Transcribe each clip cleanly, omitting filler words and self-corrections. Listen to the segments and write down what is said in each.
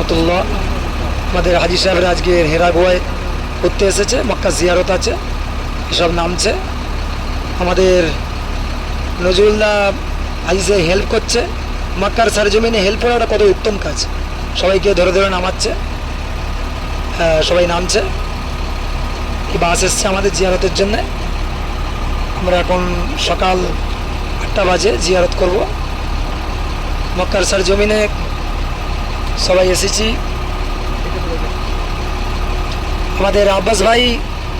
রহমতুল্লাহ। আমাদের হাজি সাহেবরা আজকে হেরা গোয়ায় করতে এসেছে, মক্কা জিয়ারত আছে, এসব নামছে। আমাদের নজরুল্লাহ হাজি সাহেব হেল্প করছে, মক্কার সরজমিনে হেল্প করাটা কত উত্তম কাজ। সবাইকে ধরে ধরে নামাচ্ছে, সবাই নামছে। এই বাস এসছে আমাদের জিয়ারতের জন্যে। আমরা এখন সকাল 8টা বাজে জিয়ারত করব। মক্কার সরজমিনে সবাই এসেছি। আমাদের আব্বাস ভাই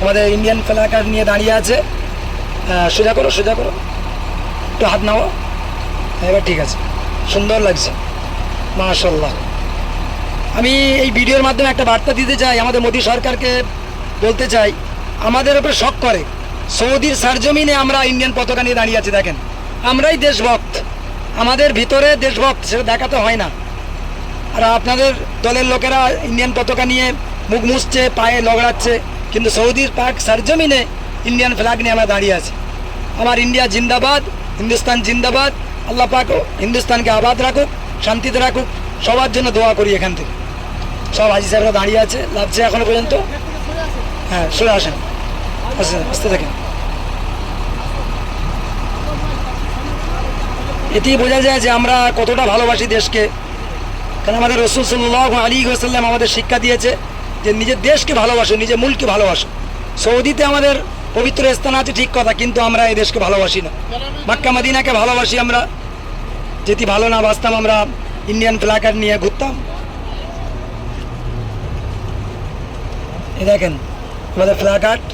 আমাদের ইন্ডিয়ান ফ্ল্যাগ নিয়ে দাঁড়িয়ে আছে। সোজা করো, সোজা করো, একটু হাত নাও, এবার ঠিক আছে, সুন্দর লাগছে, মাশাআল্লাহ। আমি এই ভিডিওর মাধ্যমে একটা বার্তা দিতে চাই, আমাদের মোদী সরকারকে বলতে চাই, আমাদের উপরে শক করে সৌদির সরজমিনে আমরা ইন্ডিয়ান পতাকা নিয়ে দাঁড়িয়ে আছি। দেখেন, আমরাই দেশভক্ত, আমাদের ভিতরে দেশভক্ত, সেটা দেখাতে হয় না। আর আপনাদের দলের লোকেরা ইন্ডিয়ান পতাকা নিয়ে মুখ মুছছে, পায়ে লগড়াচ্ছে, কিন্তু সৌদির পাক সরজমিনে ইন্ডিয়ান ফ্ল্যাগ নিয়ে আমরা দাঁড়িয়ে আছি। আমার ইন্ডিয়া জিন্দাবাদ, হিন্দুস্তান জিন্দাবাদ। আল্লাহ পাক হিন্দুস্তানকে আবাদ রাখুক, শান্তিতে রাখুক, সবার জন্য দোয়া করি। এখান থেকে সব হাজি সাহেবরা দাঁড়িয়ে আছে, লাভছে এখনো পর্যন্ত। হ্যাঁ, সরে আসেন, আসেন, আসতে থাকেন। এতেই বোঝা যায় যে আমরা কতটা ভালোবাসি দেশকে। কারণ আমাদের রাসূল সাল্লাল্লাহু আলাইহি ওয়াসাল্লাম আমাদের শিক্ষা দিয়েছে যে নিজের দেশকে ভালোবাসো, নিজের মুলকে ভালোবাসো। সৌদিতে আমাদের পবিত্র স্থান আছে ঠিক কথা, কিন্তু আমরা এই দেশকে ভালোবাসি না। মক্কা মদিনাকে ভালোবাসি আমরা। যদি ভালো না বাসতাম আমরা ইন্ডিয়ান ফ্ল্যাগ নিয়ে ঘুরতাম। এই দেখেন আমাদের ফ্ল্যাগ আর্ট।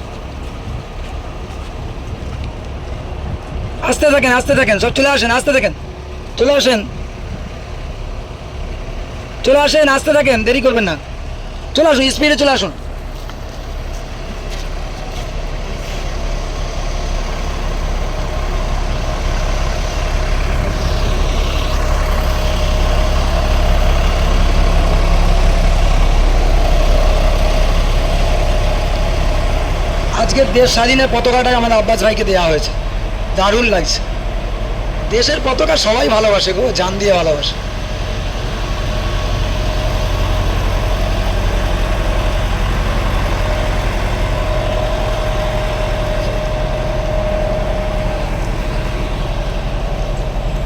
আসতে থাকেন, আসতে থাকেন, সব চলে আসেন, আসতে থাকেন, চলে আসেন, চলে আসেন, আসতে থাকেন, দেরি করবেন না, চলে আসুন, স্পিডে চলে আসুন। আজকের দেশ স্বাধীনের পতাকাটা আমাদের আব্বাস ভাইকে দেওয়া হয়েছে, দারুণ লাগছে। দেশের পতাকা সবাই ভালোবাসে গো, জান দিয়ে ভালোবাসে।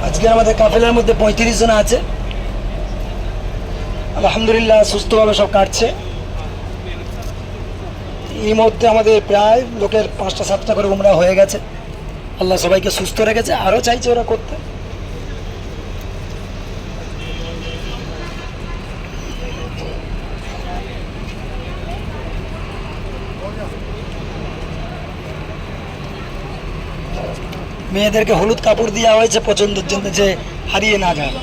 আজকে আমাদের কাফেলার মধ্যে 35 জন আছে, আলহামদুলিল্লাহ সুস্থভাবে সব কাটছে। এই মধ্যে আমাদের প্রায় লোকের 5টা 7টা করে উমরা হয়ে গেছে। আল্লাহ সবাইকে সুস্থ রেখেছে, আরও চাইছে ওরা করতে। মেয়েদেরকে হলুদ কাপড় দেওয়া হয়েছে পছন্দের জন্য, যে হারিয়ে না যায়,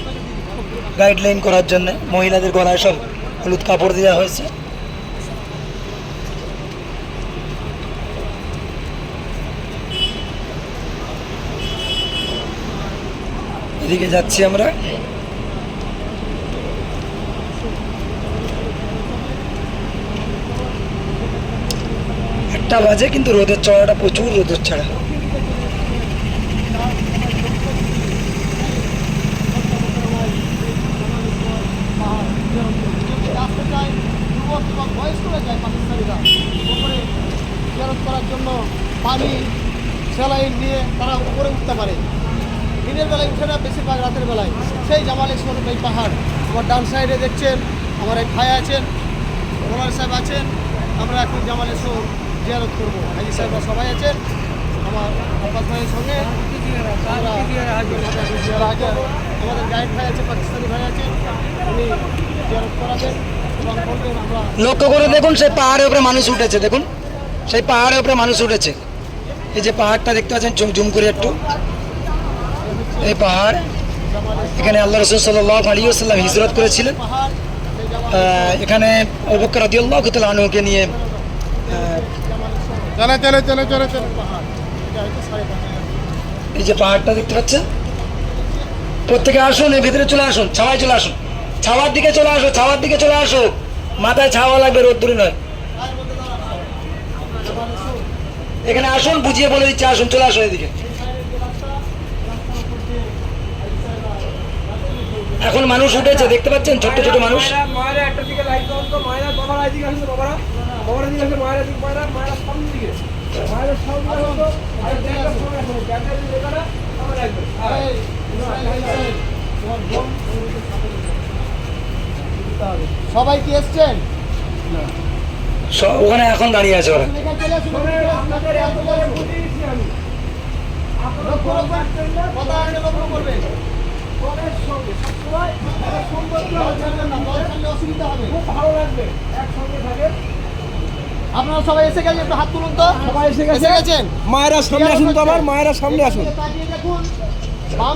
গাইডলাইন করার জন্য। মহিলাদের গলায় সব হলুদ কাপড় দেওয়া হয়েছে। এদিকে যাচ্ছি আমরা। একটা বাজে, কিন্তু রোদের চড়াটা প্রচুর, রোদের ছাড়া। করার জন্য পানি স্যালাইন দিয়ে তারা উপরে উঠতে পারে। দিনের বেলায় উঠে না, বেশিরভাগ রাতের বেলায়। সেই জামালেশ্বর এই পাহাড়। আমার ডান সাইডে দেখছেন আমার এক ভাই আছেন, ওমর সাহেব আছেন। আমরা এখন জামালেশ্বর জিয়ারত করবো। হাজি সাহেবরা সবাই আছেন আমার আব্বাস ভাইয়ের সঙ্গে। আমাদের গাইড ভাই আছে, পাকিস্তানি ভাই আছেন, উনি জিয়ারত করাবেন এবং বলবেন। আমরা লক্ষ্য করে দেখুন, সেই পাহাড়ের উপরে মানুষ উঠেছে, দেখুন সেই পাহাড়ের উপরে মানুষ উঠেছে। এই যে পাহাড়টা দেখতে পাচ্ছেন, জুম করে একটু, এই পাহাড়, এখানে আল্লাহ রাসূল সাল্লাল্লাহু আলাইহি ওয়াসাল্লাম হিজরত করেছিলেন। এখানে আবু বকর রাদিয়াল্লাহু তাআলা আনহুকে নিয়ে এই যে পাহাড়টা দেখতে পাচ্ছেন। প্রত্যেকে আসুন, এই ভিতরে চলে আসুন, ছাওয়ায় চলে আসুন, ছাওয়ার দিকে চলে আসো, ছাওয়ার দিকে চলে আসো। মাথায় ছাওয়া লাগবে, রোদ্দুরে নয়। এখানে আসুন, বুঝিয়ে বলে দিচ্ছি, আসুন, চলে আসুন এদিকে। এখন মানুষ উঠেছে, দেখতে পাচ্ছেন ছোট্ট ছোট মানুষ। মায়েরা একটা দিকে লাইট দাও তো, মায়েরা বাবার দিকে আসে, বাবারা দিকে আসে, মায়েরা দিকে, মায়েরা সামনের দিকে, মায়েরা সামনে আসো তো, আর একটা সময় আসো, ক্যামেরা দিয়ে দেখাটা আমার লাগবে। সবাই কি এসছেন? ওখানে এখন দাঁড়িয়ে আছে ওরা। এখানে চলে আসুন, আপনাদের একেবারে বুঝিয়েছি আমি। লক্ষ্য রাখবেন, কথা আগে লক্ষ্য করবেন। দলের সঙ্গে সবসময় একটা সম্পর্ক দল ছাড়বেন না, দল ছাড়লে অসুবিধা হবে। খুব ভালো লাগবে, একসঙ্গে থাকে। আপনারা সবাই এসে গেছেন, একটু হাত তুলুন তো। সবাই এসে গেছে। গেছেন। মায়েরা সামনে আসুন তো, আমার মায়েরা সামনে আসুন। তাকিয়ে দেখুন, বাম